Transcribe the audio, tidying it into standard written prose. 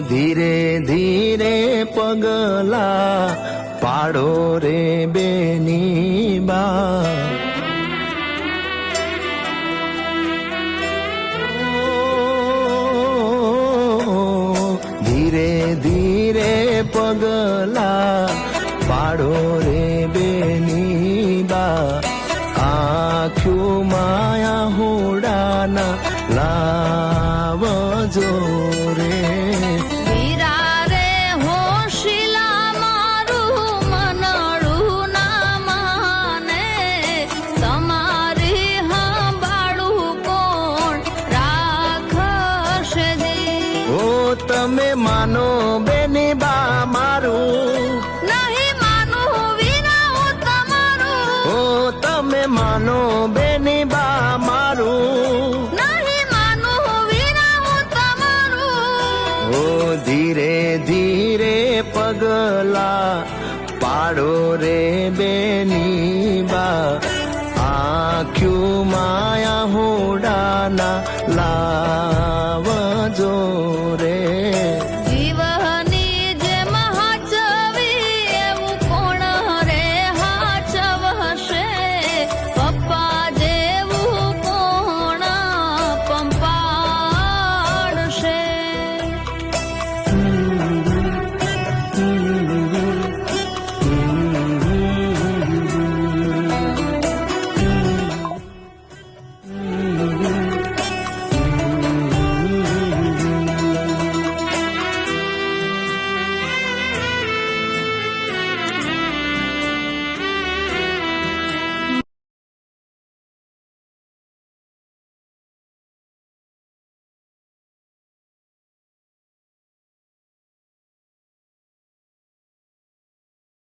ધીરે ધીરે પગલા પાડો રે બેની બા. ધીરે ધીરે પગલા પાડો રે બેની બા. આખ્યું માયા હોડાના લાવજો રે. વીરા રે હોશિલા મારું મનડું ના માને, તમારી હાંભાળું કોણ રાખશે દી. ઓ તમે માનો બેની બા મારું, નહીં માનું વીરા હું તમારું. ઓ તમે માનો બેની બા મારું. નહીં માનું વીરા હું તમારું. ઓ ધીરે ધીરે પગલા પાડો રે બે